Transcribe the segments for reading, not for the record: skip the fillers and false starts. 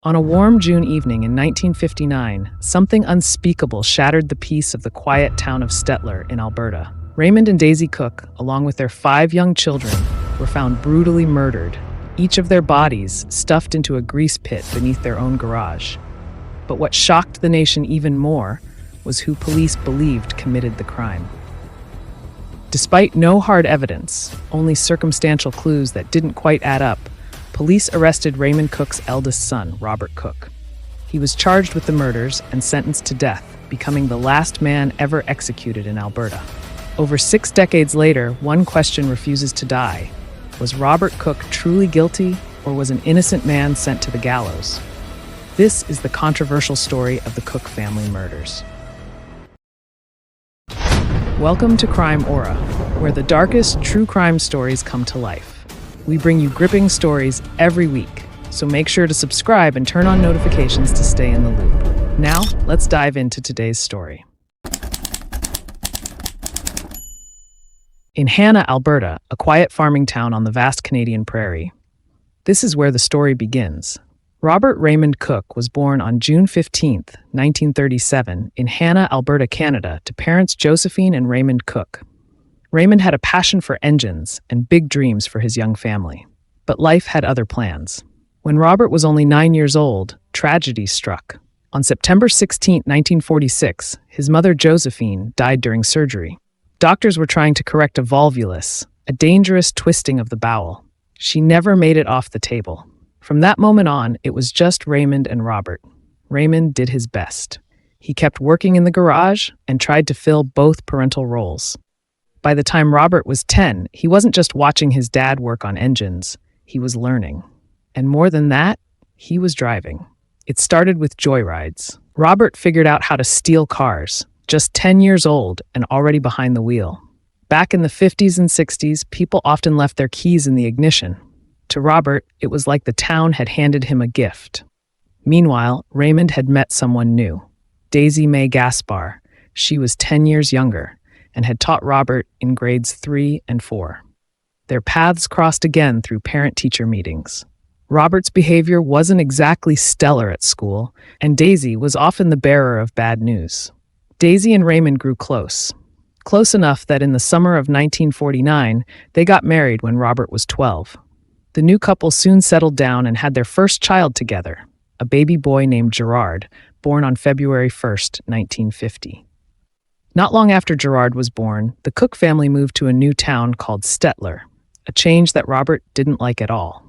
On a warm June evening in 1959, something unspeakable shattered the peace of the quiet town of Stettler in Alberta. Raymond and Daisy Cook, along with their 5 young children, were found brutally murdered, each of their bodies stuffed into a grease pit beneath their own garage. But what shocked the nation even more was who police believed committed the crime. Despite no hard evidence, only circumstantial clues that didn't quite add up, police arrested Raymond Cook's eldest son, Robert Cook. He was charged with the murders and sentenced to death, becoming the last man ever executed in Alberta. Over 6 decades later, one question refuses to die. Was Robert Cook truly guilty, or was an innocent man sent to the gallows? This is the controversial story of the Cook family murders. Welcome to Crime Aura, where the darkest true crime stories come to life. We bring you gripping stories every week, so make sure to subscribe and turn on notifications to stay in the loop. Now, let's dive into today's story. In Hanna, Alberta, a quiet farming town on the vast Canadian prairie, this is where the story begins. Robert Raymond Cook was born on June 15, 1937, in Hanna, Alberta, Canada, to parents Josephine and Raymond Cook. Raymond had a passion for engines and big dreams for his young family. But life had other plans. When Robert was only 9 years old, tragedy struck. On September 16, 1946, his mother Josephine died during surgery. Doctors were trying to correct a volvulus, a dangerous twisting of the bowel. She never made it off the table. From that moment on, it was just Raymond and Robert. Raymond did his best. He kept working in the garage and tried to fill both parental roles. By the time Robert was 10, he wasn't just watching his dad work on engines, he was learning. And more than that, he was driving. It started with joyrides. Robert figured out how to steal cars, just 10 years old and already behind the wheel. Back in the 50s and 60s, people often left their keys in the ignition. To Robert, it was like the town had handed him a gift. Meanwhile, Raymond had met someone new, Daisy Mae Gaspar. She was 10 years younger and had taught Robert in grades 3 and 4. Their paths crossed again through parent-teacher meetings. Robert's behavior wasn't exactly stellar at school, and Daisy was often the bearer of bad news. Daisy and Raymond grew close enough that in the summer of 1949, they got married when Robert was 12. The new couple soon settled down and had their first child together, a baby boy named Gerard, born on February 1st, 1950. Not long after Gerard was born, the Cook family moved to a new town called Stettler, a change that Robert didn't like at all.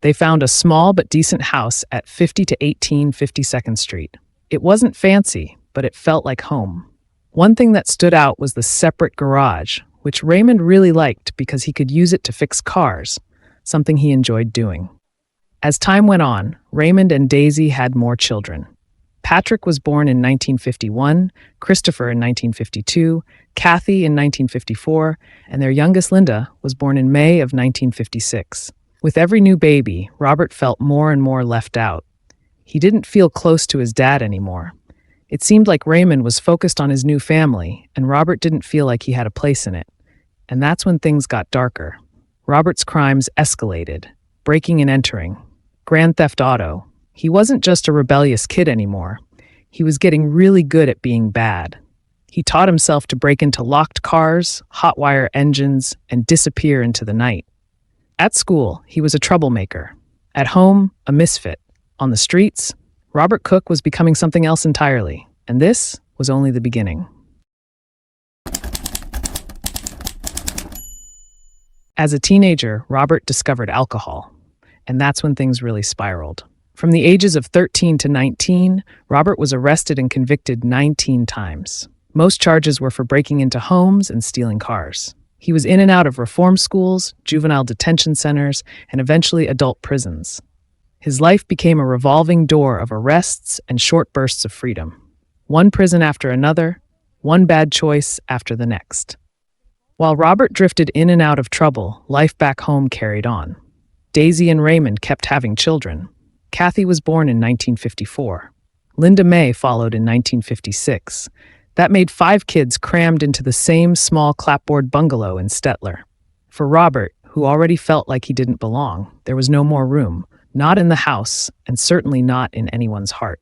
They found a small but decent house at 50 to 18 52nd Street. It wasn't fancy, but it felt like home. One thing that stood out was the separate garage, which Raymond really liked because he could use it to fix cars, something he enjoyed doing. As time went on, Raymond and Daisy had more children. Patrick was born in 1951, Christopher in 1952, Kathy in 1954, and their youngest Linda was born in May of 1956. With every new baby, Robert felt more and more left out. He didn't feel close to his dad anymore. It seemed like Raymond was focused on his new family, and Robert didn't feel like he had a place in it. And that's when things got darker. Robert's crimes escalated, breaking and entering, grand theft auto. He wasn't just a rebellious kid anymore. He was getting really good at being bad. He taught himself to break into locked cars, hotwire engines, and disappear into the night. At school, he was a troublemaker. At home, a misfit. On the streets, Robert Cook was becoming something else entirely, and this was only the beginning. As a teenager, Robert discovered alcohol, and that's when things really spiraled. From the ages of 13 to 19, Robert was arrested and convicted 19 times. Most charges were for breaking into homes and stealing cars. He was in and out of reform schools, juvenile detention centers, and eventually adult prisons. His life became a revolving door of arrests and short bursts of freedom. One prison after another, one bad choice after the next. While Robert drifted in and out of trouble, life back home carried on. Daisy and Raymond kept having children. Kathy was born in 1954. Linda Mae followed in 1956. That made 5 kids crammed into the same small clapboard bungalow in Stettler. For Robert, who already felt like he didn't belong, there was no more room, Not in the house, and certainly not in anyone's heart.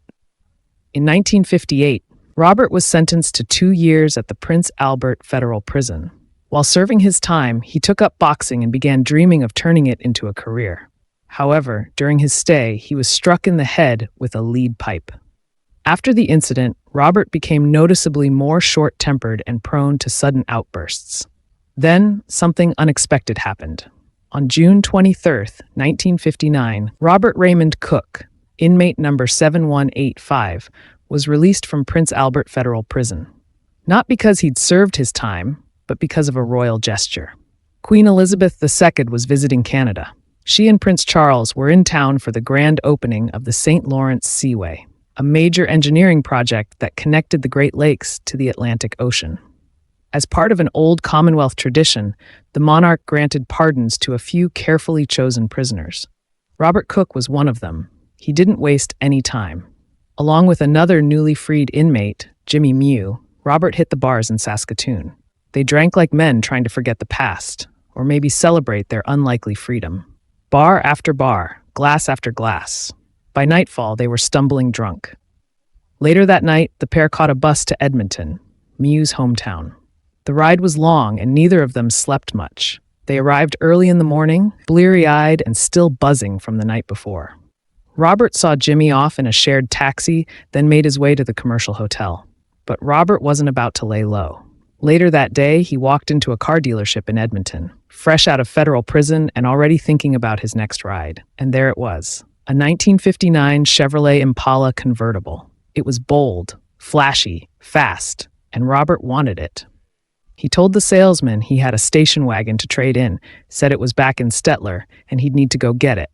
In 1958, Robert was sentenced to 2 years at the Prince Albert Federal Prison. While serving his time, he took up boxing and began dreaming of turning it into a career. However, during his stay, he was struck in the head with a lead pipe. After the incident, Robert became noticeably more short-tempered and prone to sudden outbursts. Then, something unexpected happened. On June 23, 1959, Robert Raymond Cook, inmate number 7185, was released from Prince Albert Federal Prison. Not because he'd served his time, but because of a royal gesture. Queen Elizabeth II was visiting Canada. She and Prince Charles were in town for the grand opening of the St. Lawrence Seaway, a major engineering project that connected the Great Lakes to the Atlantic Ocean. As part of an old Commonwealth tradition, the monarch granted pardons to a few carefully chosen prisoners. Robert Cook was one of them. He didn't waste any time. Along with another newly freed inmate, Jimmy Mew, Robert hit the bars in Saskatoon. They drank like men trying to forget the past, or maybe celebrate their unlikely freedom. Bar after bar, glass after glass. By nightfall, they were stumbling drunk. Later that night, the pair caught a bus to Edmonton, Mew's hometown. The ride was long, and neither of them slept much. They arrived early in the morning, bleary-eyed and still buzzing from the night before. Robert saw Jimmy off in a shared taxi, then made his way to the commercial hotel. But Robert wasn't about to lay low. Later that day, he walked into a car dealership in Edmonton, fresh out of federal prison and already thinking about his next ride. And there it was, a 1959 Chevrolet Impala convertible. It was bold, flashy, fast, and Robert wanted it. He told the salesman he had a station wagon to trade in, said it was back in Stettler, and he'd need to go get it.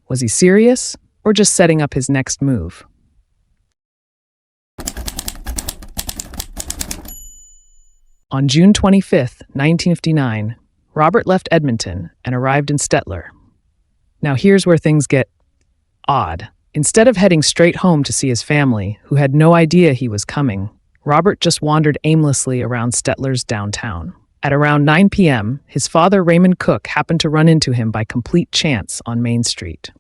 Was he serious, or just setting up his next move? On June 25, 1959, Robert left Edmonton and arrived in Stettler. Now here's where things get odd. Instead of heading straight home to see his family, who had no idea he was coming, Robert just wandered aimlessly around Stettler's downtown. At around 9 p.m., his father, Raymond Cook, happened to run into him by complete chance on Main Street.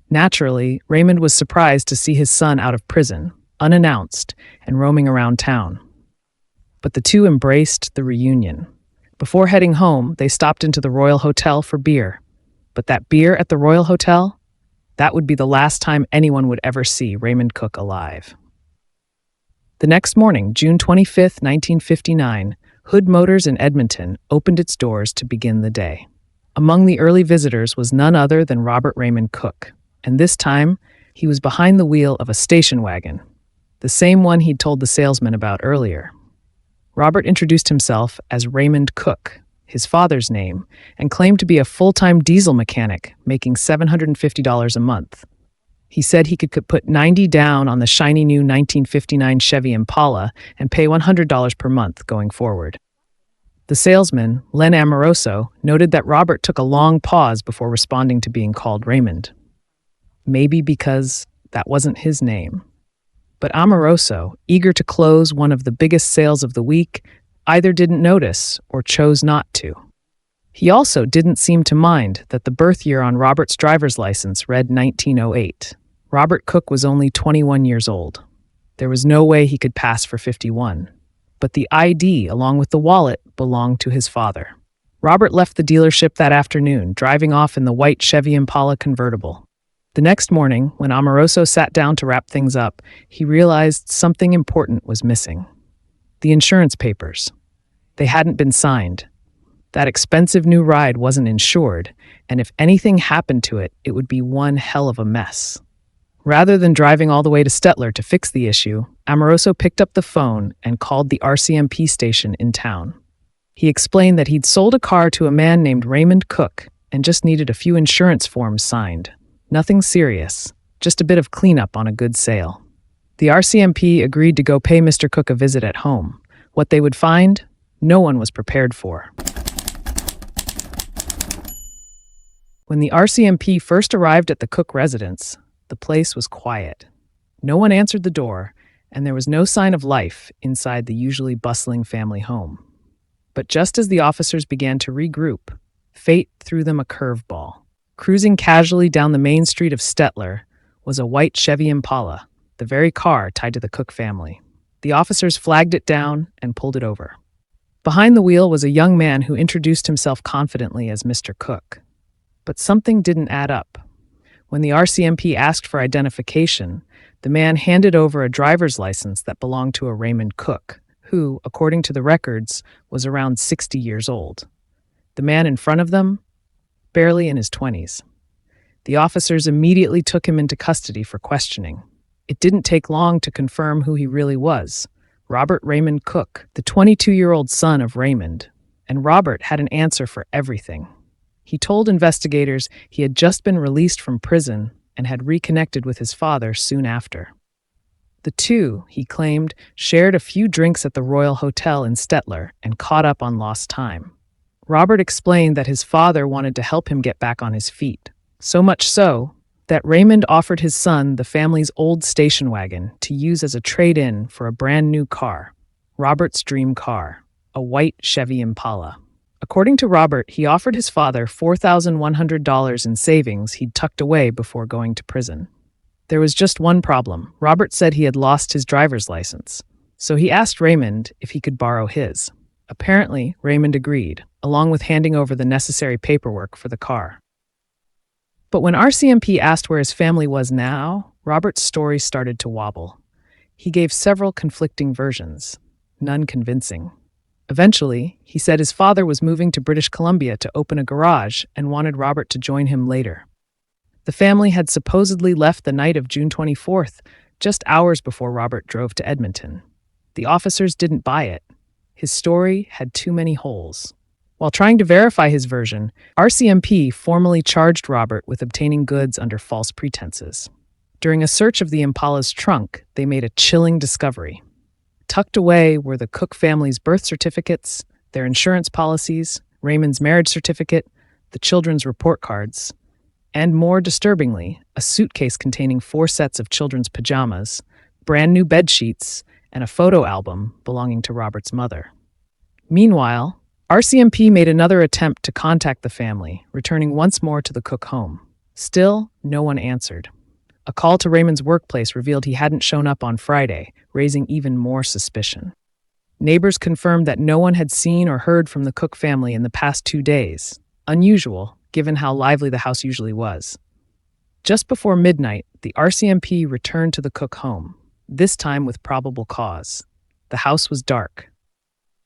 Naturally, Raymond was surprised to see his son out of prison, unannounced, and roaming around town. But the two embraced the reunion. Before heading home, they stopped into the Royal Hotel for beer. But that beer at the Royal Hotel? That would be the last time anyone would ever see Raymond Cook alive. The next morning, June 25, 1959, Hood Motors in Edmonton opened its doors to begin the day. Among the early visitors was none other than Robert Raymond Cook, and this time, he was behind the wheel of a station wagon, the same one he'd told the salesman about earlier. Robert introduced himself as Raymond Cook, his father's name, and claimed to be a full-time diesel mechanic, making $750 a month. He said he could put $90 down on the shiny new 1959 Chevy Impala and pay $100 per month going forward. The salesman, Len Amoroso, noted that Robert took a long pause before responding to being called Raymond. Maybe because that wasn't his name. But Amoroso, eager to close one of the biggest sales of the week, either didn't notice or chose not to. He also didn't seem to mind that the birth year on Robert's driver's license read 1908. Robert Cook was only 21 years old. There was no way he could pass for 51. But the ID, along with the wallet, belonged to his father. Robert left the dealership that afternoon, driving off in the white Chevy Impala convertible. The next morning, when Amoroso sat down to wrap things up, he realized something important was missing. The insurance papers. They hadn't been signed. That expensive new ride wasn't insured, and if anything happened to it, it would be one hell of a mess. Rather than driving all the way to Stettler to fix the issue, Amoroso picked up the phone and called the RCMP station in town. He explained that he'd sold a car to a man named Raymond Cook and just needed a few insurance forms signed. Nothing serious, just a bit of cleanup on a good sale. The RCMP agreed to go pay Mr. Cook a visit at home. What they would find, no one was prepared for. When the RCMP first arrived at the Cook residence, the place was quiet. No one answered the door, and there was no sign of life inside the usually bustling family home. But just as the officers began to regroup, fate threw them a curveball. Cruising casually down the main street of Stettler was a white Chevy Impala, the very car tied to the Cook family. The officers flagged it down and pulled it over. Behind the wheel was a young man who introduced himself confidently as Mr. Cook. But something didn't add up. When the RCMP asked for identification, the man handed over a driver's license that belonged to a Raymond Cook, who, according to the records, was around 60 years old. The man in front of them, barely in his 20s. The officers immediately took him into custody for questioning. It didn't take long to confirm who he really was: Robert Raymond Cook, the 22-year-old son of Raymond. And Robert had an answer for everything. He told investigators he had just been released from prison and had reconnected with his father soon after. The two, he claimed, shared a few drinks at the Royal Hotel in Stettler and caught up on lost time. Robert explained that his father wanted to help him get back on his feet, so much so that Raymond offered his son the family's old station wagon to use as a trade-in for a brand new car, Robert's dream car, a white Chevy Impala. According to Robert, he offered his father $4,100 in savings he'd tucked away before going to prison. There was just one problem. Robert said he had lost his driver's license, so he asked Raymond if he could borrow his. Apparently, Raymond agreed, along with handing over the necessary paperwork for the car. But when RCMP asked where his family was now, Robert's story started to wobble. He gave several conflicting versions, none convincing. Eventually, he said his father was moving to British Columbia to open a garage and wanted Robert to join him later. The family had supposedly left the night of June 24th, just hours before Robert drove to Edmonton. The officers didn't buy it. His story had too many holes. While trying to verify his version, RCMP formally charged Robert with obtaining goods under false pretenses. During a search of the Impala's trunk, they made a chilling discovery. Tucked away were the Cook family's birth certificates, their insurance policies, Raymond's marriage certificate, the children's report cards, and more disturbingly, a suitcase containing 4 sets of children's pajamas, brand new bed sheets, and a photo album belonging to Robert's mother. Meanwhile, RCMP made another attempt to contact the family, returning once more to the Cook home. Still, no one answered. A call to Raymond's workplace revealed he hadn't shown up on Friday, raising even more suspicion. Neighbors confirmed that no one had seen or heard from the Cook family in the past 2 days, unusual given how lively the house usually was. Just before midnight, the RCMP returned to the Cook home, this time with probable cause. The house was dark.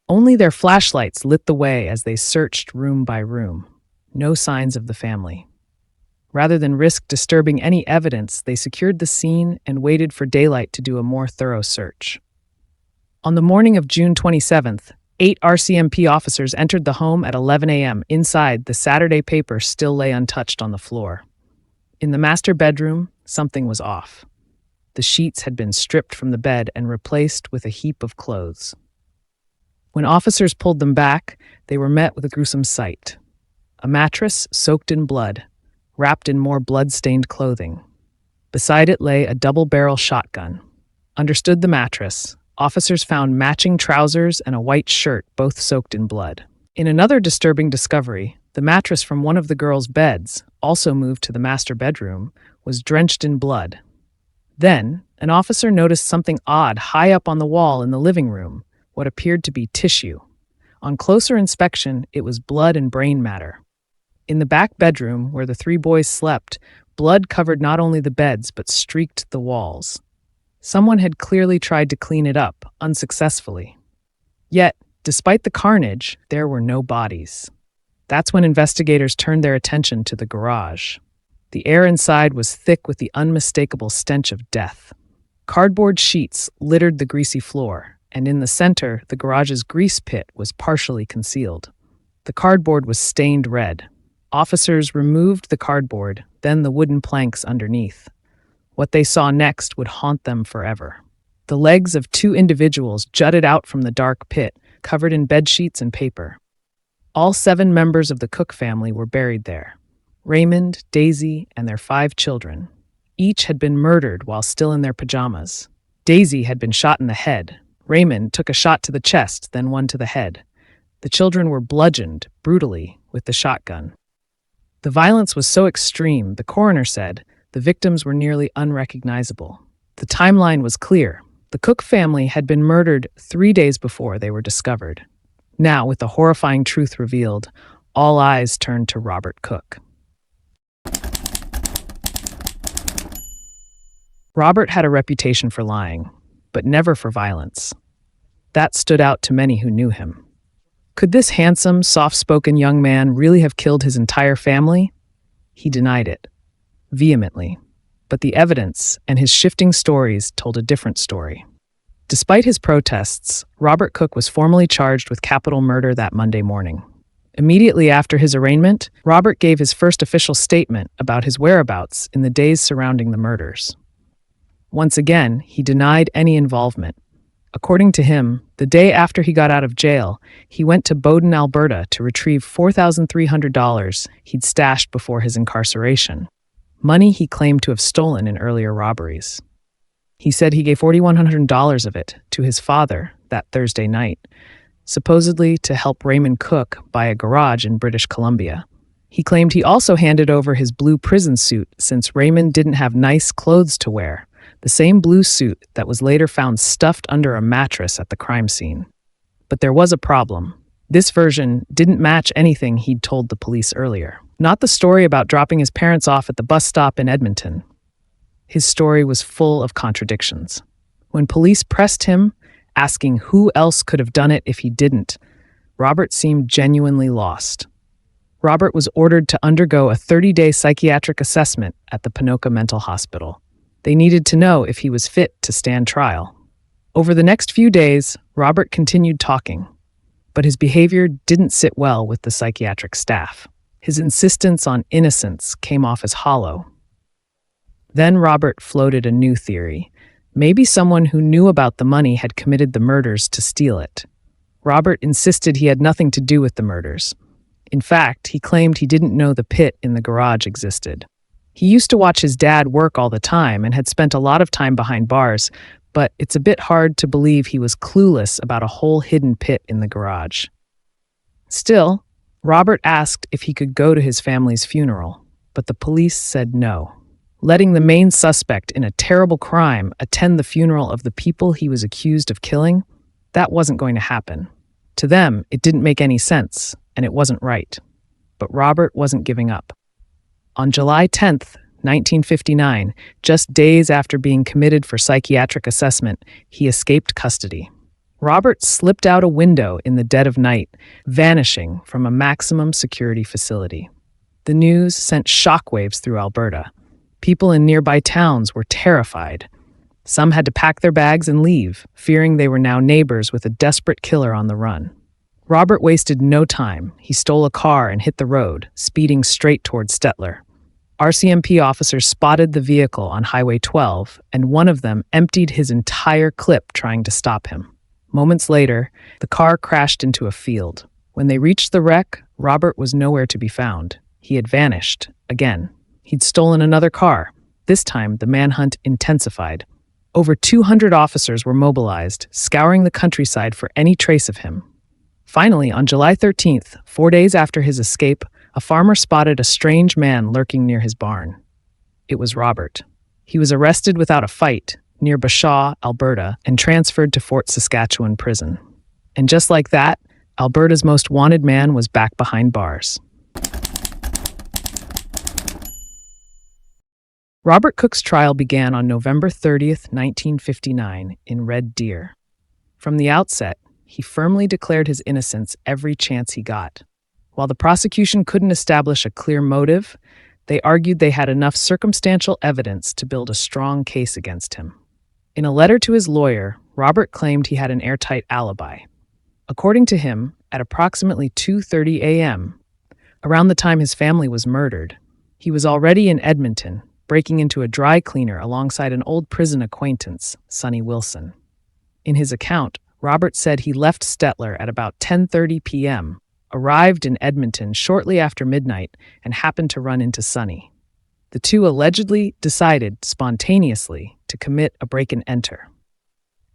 Only their flashlights lit the way as they searched room by room. No signs of the family. Rather than risk disturbing any evidence, they secured the scene and waited for daylight to do a more thorough search. On the morning of June 27th, 8 RCMP officers entered the home at 11 a.m. Inside, the Saturday paper still lay untouched on the floor. In the master bedroom, something was off. The sheets had been stripped from the bed and replaced with a heap of clothes. When officers pulled them back, they were met with a gruesome sight. A mattress soaked in blood, wrapped in more blood-stained clothing. Beside it lay a double-barrel shotgun. Understood the mattress, officers found matching trousers and a white shirt, both soaked in blood. In another disturbing discovery, the mattress from one of the girls' beds, also moved to the master bedroom, was drenched in blood. Then, an officer noticed something odd high up on the wall in the living room, what appeared to be tissue. On closer inspection, it was blood and brain matter. In the back bedroom, where the 3 boys slept, blood covered not only the beds but streaked the walls. Someone had clearly tried to clean it up, unsuccessfully. Yet, despite the carnage, there were no bodies. That's when investigators turned their attention to the garage. The air inside was thick with the unmistakable stench of death. Cardboard sheets littered the greasy floor, and in the center, the garage's grease pit was partially concealed. The cardboard was stained red. Officers removed the cardboard, then the wooden planks underneath. What they saw next would haunt them forever. The legs of 2 individuals jutted out from the dark pit, covered in bedsheets and paper. All 7 members of the Cook family were buried there. Raymond, Daisy, and their 5 children. Each had been murdered while still in their pajamas. Daisy had been shot in the head. Raymond took a shot to the chest, then one to the head. The children were bludgeoned, brutally, with the shotgun. The violence was so extreme, the coroner said, the victims were nearly unrecognizable. The timeline was clear. The Cook family had been murdered 3 days before they were discovered. Now, with the horrifying truth revealed, all eyes turned to Robert Cook. Robert had a reputation for lying, but never for violence. That stood out to many who knew him. Could this handsome, soft-spoken young man really have killed his entire family? He denied it, vehemently. But the evidence and his shifting stories told a different story. Despite his protests, Robert Cook was formally charged with capital murder that Monday morning. Immediately after his arraignment, Robert gave his first official statement about his whereabouts in the days surrounding the murders. Once again, he denied any involvement. According to him, the day after he got out of jail, he went to Bowden, Alberta to retrieve $4,300 he'd stashed before his incarceration, money he claimed to have stolen in earlier robberies. He said he gave $4,100 of it to his father that Thursday night, supposedly to help Raymond Cook buy a garage in British Columbia. He claimed he also handed over his blue prison suit since Raymond didn't have nice clothes to wear, the same blue suit that was later found stuffed under a mattress at the crime scene. But there was a problem. This version didn't match anything he'd told the police earlier. Not the story about dropping his parents off at the bus stop in Edmonton. His story was full of contradictions. When police pressed him, asking who else could have done it if he didn't, Robert seemed genuinely lost. Robert was ordered to undergo a 30-day psychiatric assessment at the Ponoka Mental Hospital. They needed to know if he was fit to stand trial. Over the next few days, Robert continued talking, but his behavior didn't sit well with the psychiatric staff. His insistence on innocence came off as hollow. Then Robert floated a new theory. Maybe someone who knew about the money had committed the murders to steal it. Robert insisted he had nothing to do with the murders. In fact, he claimed he didn't know the pit in the garage existed. He used to watch his dad work all the time and had spent a lot of time behind bars, but it's a bit hard to believe he was clueless about a whole hidden pit in the garage. Still, Robert asked if he could go to his family's funeral, but the police said no. Letting the main suspect in a terrible crime attend the funeral of the people he was accused of killing, that wasn't going to happen. To them, it didn't make any sense, and it wasn't right. But Robert wasn't giving up. On July 10th, 1959, just days after being committed for psychiatric assessment, he escaped custody. Robert slipped out a window in the dead of night, vanishing from a maximum security facility. The news sent shockwaves through Alberta. People in nearby towns were terrified. Some had to pack their bags and leave, fearing they were now neighbors with a desperate killer on the run. Robert wasted no time. He stole a car and hit the road, speeding straight toward Stettler. RCMP officers spotted the vehicle on Highway 12, and one of them emptied his entire clip trying to stop him. Moments later, the car crashed into a field. When they reached the wreck, Robert was nowhere to be found. He had vanished, again. He'd stolen another car. This time, the manhunt intensified. Over 200 officers were mobilized, scouring the countryside for any trace of him. Finally, on July 13th, 4 days after his escape, a farmer spotted a strange man lurking near his barn. It was Robert. He was arrested without a fight near Bashaw, Alberta, and transferred to Fort Saskatchewan prison. And just like that, Alberta's most wanted man was back behind bars. Robert Cook's trial began on November 30th, 1959, in Red Deer. From the outset, he firmly declared his innocence every chance he got. While the prosecution couldn't establish a clear motive, they argued they had enough circumstantial evidence to build a strong case against him. In a letter to his lawyer, Robert claimed he had an airtight alibi. According to him, at approximately 2:30 a.m., around the time his family was murdered, he was already in Edmonton, breaking into a dry cleaner alongside an old prison acquaintance, Sonny Wilson. In his account, Robert said he left Stettler at about 10:30 p.m., arrived in Edmonton shortly after midnight, and happened to run into Sonny. The two allegedly decided spontaneously to commit a break-and-enter.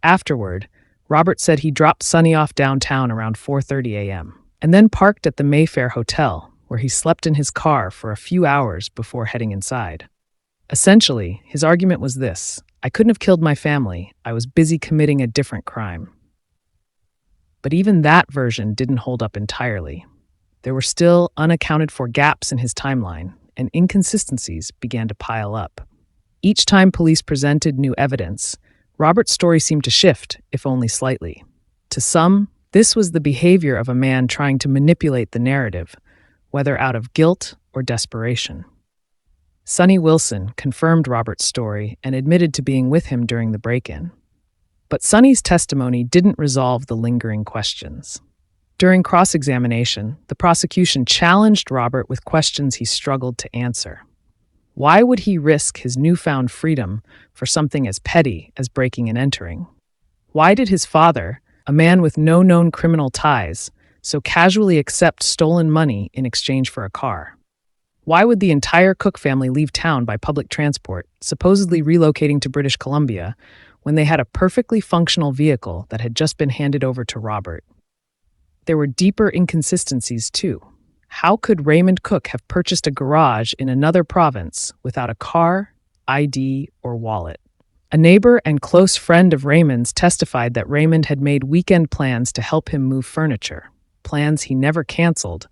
Afterward, Robert said he dropped Sonny off downtown around 4:30 a.m. and then parked at the Mayfair Hotel, where he slept in his car for a few hours before heading inside. Essentially, his argument was this: I couldn't have killed my family, I was busy committing a different crime. But even that version didn't hold up entirely. There were still unaccounted for gaps in his timeline, and inconsistencies began to pile up. Each time police presented new evidence, Robert's story seemed to shift, if only slightly. To some, this was the behavior of a man trying to manipulate the narrative, whether out of guilt or desperation. Sonny Wilson confirmed Robert's story and admitted to being with him during the break-in. But Sonny's testimony didn't resolve the lingering questions. During cross-examination, the prosecution challenged Robert with questions he struggled to answer. Why would he risk his newfound freedom for something as petty as breaking and entering? Why did his father, a man with no known criminal ties, so casually accept stolen money in exchange for a car? Why would the entire Cook family leave town by public transport, supposedly relocating to British Columbia, when they had a perfectly functional vehicle that had just been handed over to Robert? There were deeper inconsistencies, too. How could Raymond Cook have purchased a garage in another province without a car, ID, or wallet? A neighbor and close friend of Raymond's testified that Raymond had made weekend plans to help him move furniture, plans he never canceled,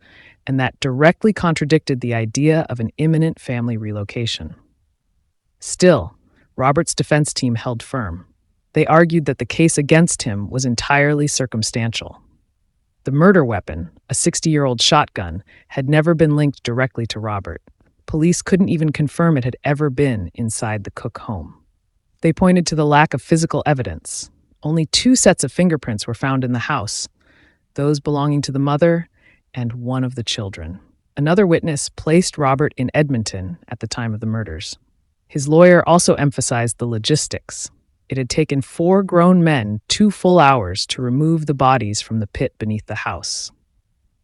and that directly contradicted the idea of an imminent family relocation. Still, Robert's defense team held firm. They argued that the case against him was entirely circumstantial. The murder weapon, a 60-year-old shotgun, had never been linked directly to Robert. Police couldn't even confirm it had ever been inside the Cook home. They pointed to the lack of physical evidence. Only 2 sets of fingerprints were found in the house, those belonging to the mother and one of the children. Another witness placed Robert in Edmonton at the time of the murders. His lawyer also emphasized the logistics. It had taken 4 grown men 2 full hours to remove the bodies from the pit beneath the house.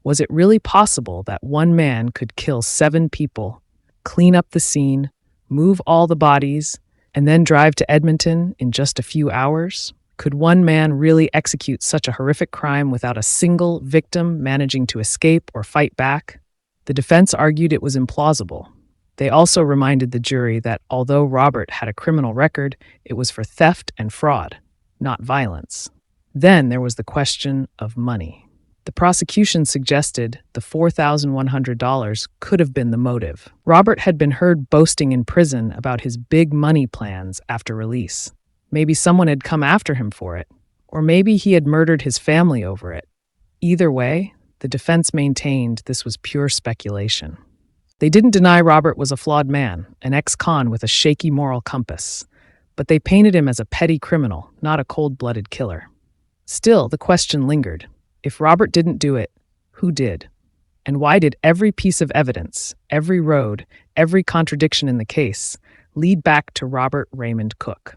Was it really possible that one man could kill 7 people, clean up the scene, move all the bodies, and then drive to Edmonton in just a few hours? Could one man really execute such a horrific crime without a single victim managing to escape or fight back? The defense argued it was implausible. They also reminded the jury that although Robert had a criminal record, it was for theft and fraud, not violence. Then there was the question of money. The prosecution suggested the $4,100 could have been the motive. Robert had been heard boasting in prison about his big money plans after release. Maybe someone had come after him for it, or maybe he had murdered his family over it. Either way, the defense maintained this was pure speculation. They didn't deny Robert was a flawed man, an ex-con with a shaky moral compass, but they painted him as a petty criminal, not a cold-blooded killer. Still, the question lingered. If Robert didn't do it, who did? And why did every piece of evidence, every road, every contradiction in the case lead back to Robert Raymond Cook?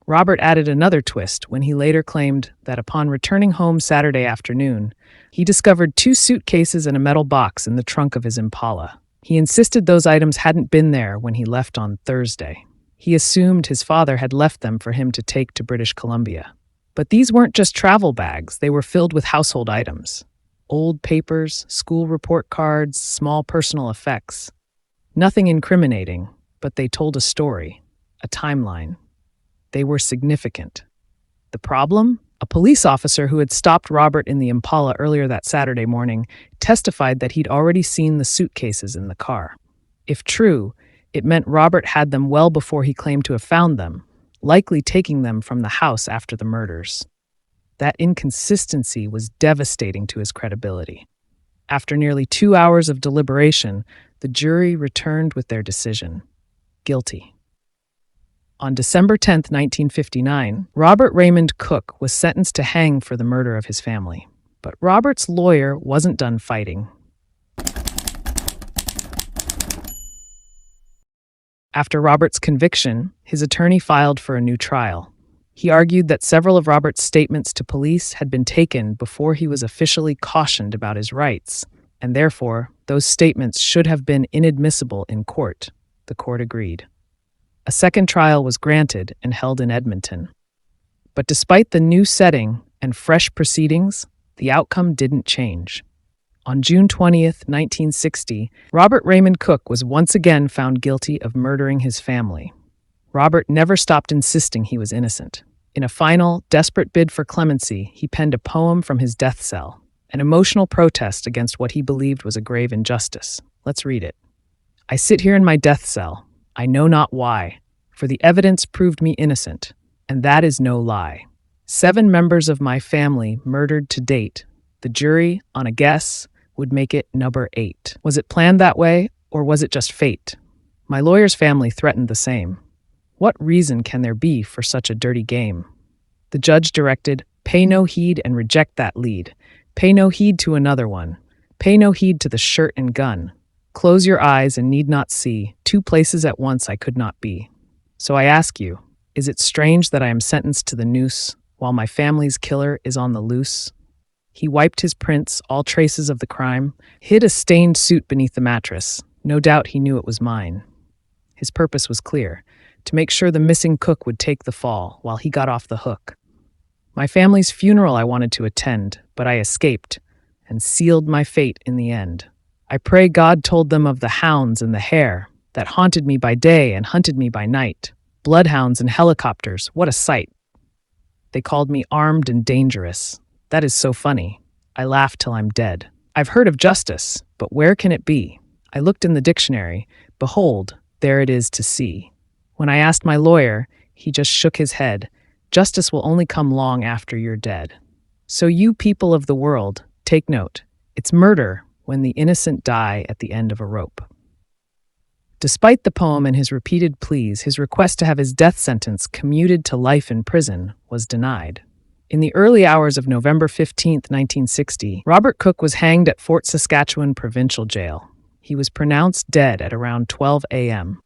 Robert added another twist when he later claimed that upon returning home Saturday afternoon, he discovered 2 suitcases and a metal box in the trunk of his Impala. He insisted those items hadn't been there when he left on Thursday. He assumed his father had left them for him to take to British Columbia. But these weren't just travel bags, they were filled with household items. Old papers, school report cards, small personal effects. Nothing incriminating, but they told a story, a timeline. They were significant. The problem? A police officer who had stopped Robert in the Impala earlier that Saturday morning testified that he'd already seen the suitcases in the car. If true, it meant Robert had them well before he claimed to have found them, likely taking them from the house after the murders. That inconsistency was devastating to his credibility. After nearly 2 hours of deliberation, the jury returned with their decision: guilty. On December 10, 1959, Robert Raymond Cook was sentenced to hang for the murder of his family. But Robert's lawyer wasn't done fighting. After Robert's conviction, his attorney filed for a new trial. He argued that several of Robert's statements to police had been taken before he was officially cautioned about his rights, and therefore, those statements should have been inadmissible in court. The court agreed. A second trial was granted and held in Edmonton. But despite the new setting and fresh proceedings, the outcome didn't change. On June 20th, 1960, Robert Raymond Cook was once again found guilty of murdering his family. Robert never stopped insisting he was innocent. In a final, desperate bid for clemency, he penned a poem from his death cell, an emotional protest against what he believed was a grave injustice. Let's read it. I sit here in my death cell. I know not why, for the evidence proved me innocent, and that is no lie. 7 members of my family murdered to date. The jury, on a guess, would make it number 8. Was it planned that way, or was it just fate? My lawyer's family threatened the same. What reason can there be for such a dirty game? The judge directed, pay no heed and reject that lead. Pay no heed to another one. Pay no heed to the shirt and gun. Close your eyes and need not see. 2 places at once I could not be. So I ask you, is it strange that I am sentenced to the noose while my family's killer is on the loose? He wiped his prints, all traces of the crime, hid a stained suit beneath the mattress. No doubt he knew it was mine. His purpose was clear, to make sure the missing cook would take the fall while he got off the hook. My family's funeral I wanted to attend, but I escaped and sealed my fate in the end. I pray God told them of the hounds and the hare that haunted me by day and hunted me by night. Bloodhounds and helicopters, what a sight. They called me armed and dangerous. That is so funny. I laugh till I'm dead. I've heard of justice, but where can it be? I looked in the dictionary. Behold, there it is to see. When I asked my lawyer, he just shook his head. Justice will only come long after you're dead. So you people of the world, take note. It's murder when the innocent die at the end of a rope. Despite the poem and his repeated pleas, his request to have his death sentence commuted to life in prison was denied. In the early hours of November 15th, 1960, Robert Cook was hanged at Fort Saskatchewan Provincial Jail. He was pronounced dead at around 12 a.m.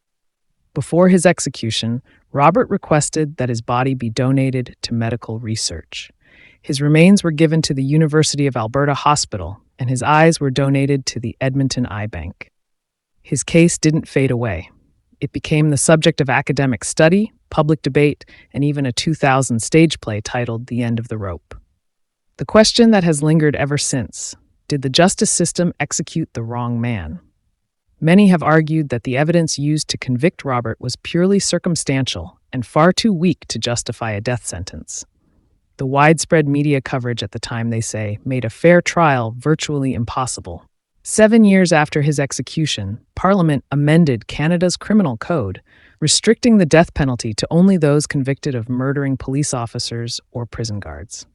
Before his execution, Robert requested that his body be donated to medical research. His remains were given to the University of Alberta Hospital, and his eyes were donated to the Edmonton Eye Bank. His case didn't fade away. It became the subject of academic study, public debate, and even a 2000 stage play titled The End of the Rope. The question that has lingered ever since, did the justice system execute the wrong man? Many have argued that the evidence used to convict Robert was purely circumstantial and far too weak to justify a death sentence. The widespread media coverage at the time, they say, made a fair trial virtually impossible. 7 years after his execution, Parliament amended Canada's criminal code, restricting the death penalty to only those convicted of murdering police officers or prison guards.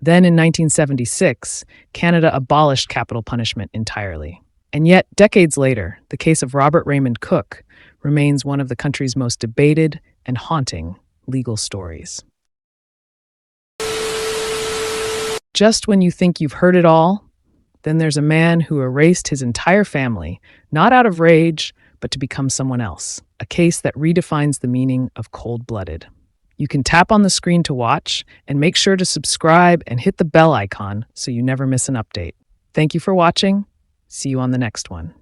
Then in 1976, Canada abolished capital punishment entirely. And yet, decades later, the case of Robert Raymond Cook remains one of the country's most debated and haunting legal stories. Just when you think you've heard it all, then there's a man who erased his entire family, not out of rage, but to become someone else. A case that redefines the meaning of cold-blooded. You can tap on the screen to watch, and make sure to subscribe and hit the bell icon so you never miss an update. Thank you for watching. See you on the next one.